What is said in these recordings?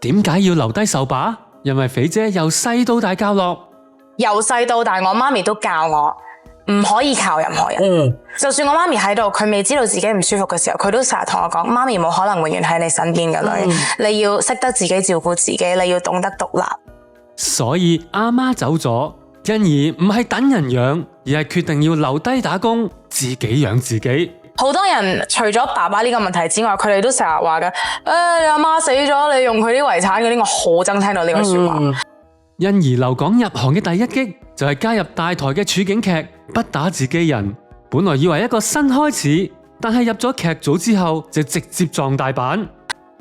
點解要留低掃把？因為肥姐由細到大教落，由細到大我媽咪都教我唔可以靠任何人。就算我媽咪喺度，佢未知道自己唔舒服嘅時候，佢都成日同我講：媽咪冇可能永遠喺你身邊嘅女，你要識得自己照顧自己，你要懂得獨立。所以阿媽走咗，欣宜唔係等人養，而係決定要留低打工，自己養自己。好多人除咗爸爸呢個問題之外，佢哋都成日話嘅：你阿媽死咗，你用佢啲遺產嗰啲，我好憎聽到呢句說話。欣宜留港入行嘅第一擊就係加入大台嘅處境劇《不打自己人》，本來以為一個新開始，但係入咗劇組之後就直接撞大板。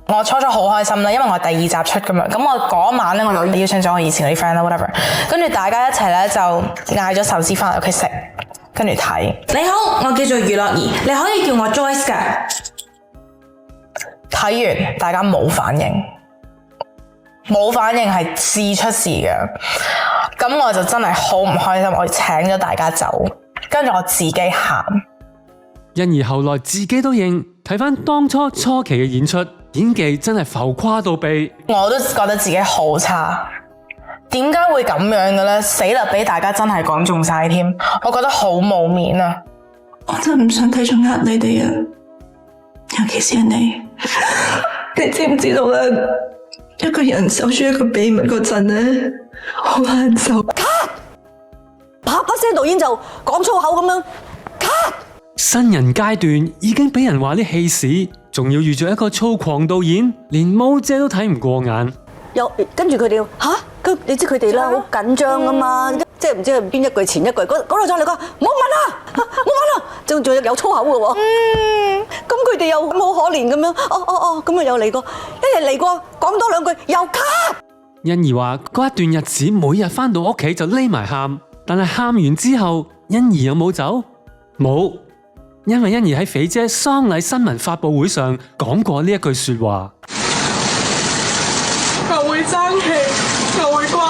我初初好開心啦，因為我第2集出㗎嘛，咁我嗰晚咧我就邀請咗我以前嗰啲 friend 啦 whatever， 跟住大家一齊咧就嗌咗壽司翻嚟屋企食，跟住睇。你好，我叫做余樂怡，你可以叫我 Joyce 㗎。睇完大家冇反應，冇反應係試出事嘅，咁我就真係好唔開心，我請咗大家走，跟住我自己喊。欣宜後來自己都認，睇返當初期嘅演出，演技真係浮誇到痹。我都覺得自己好差，點解會咁樣嘅咧？死啦！俾大家真係講中晒添，我覺得好冇面啊！我真係唔想繼續呃你哋啊，尤其是係你。你知唔知道咧？一個人守住一個秘密嗰陣咧，好難受。啪啪聲，導演就講粗口咁樣。新人階段已經俾人話啲戲屎，仲要遇着一個粗狂導演，連毛姐都睇唔過眼。又跟住佢哋你知佢哋啦，好緊張噶嘛，即係唔知係邊一句前一句，嗰度再嚟講，唔好問啊，仲有粗口嘅喎。咁佢哋又好可憐咁樣，咁啊又嚟過，一日嚟過講多2句又咳。欣宜話嗰一段日子，每日返到屋企就匿埋喊，但係喊完之後，欣宜有冇走？冇。因為欣宜喺肥姐喪禮新聞發佈會上講過呢一句說話：我會爭氣，我會乖。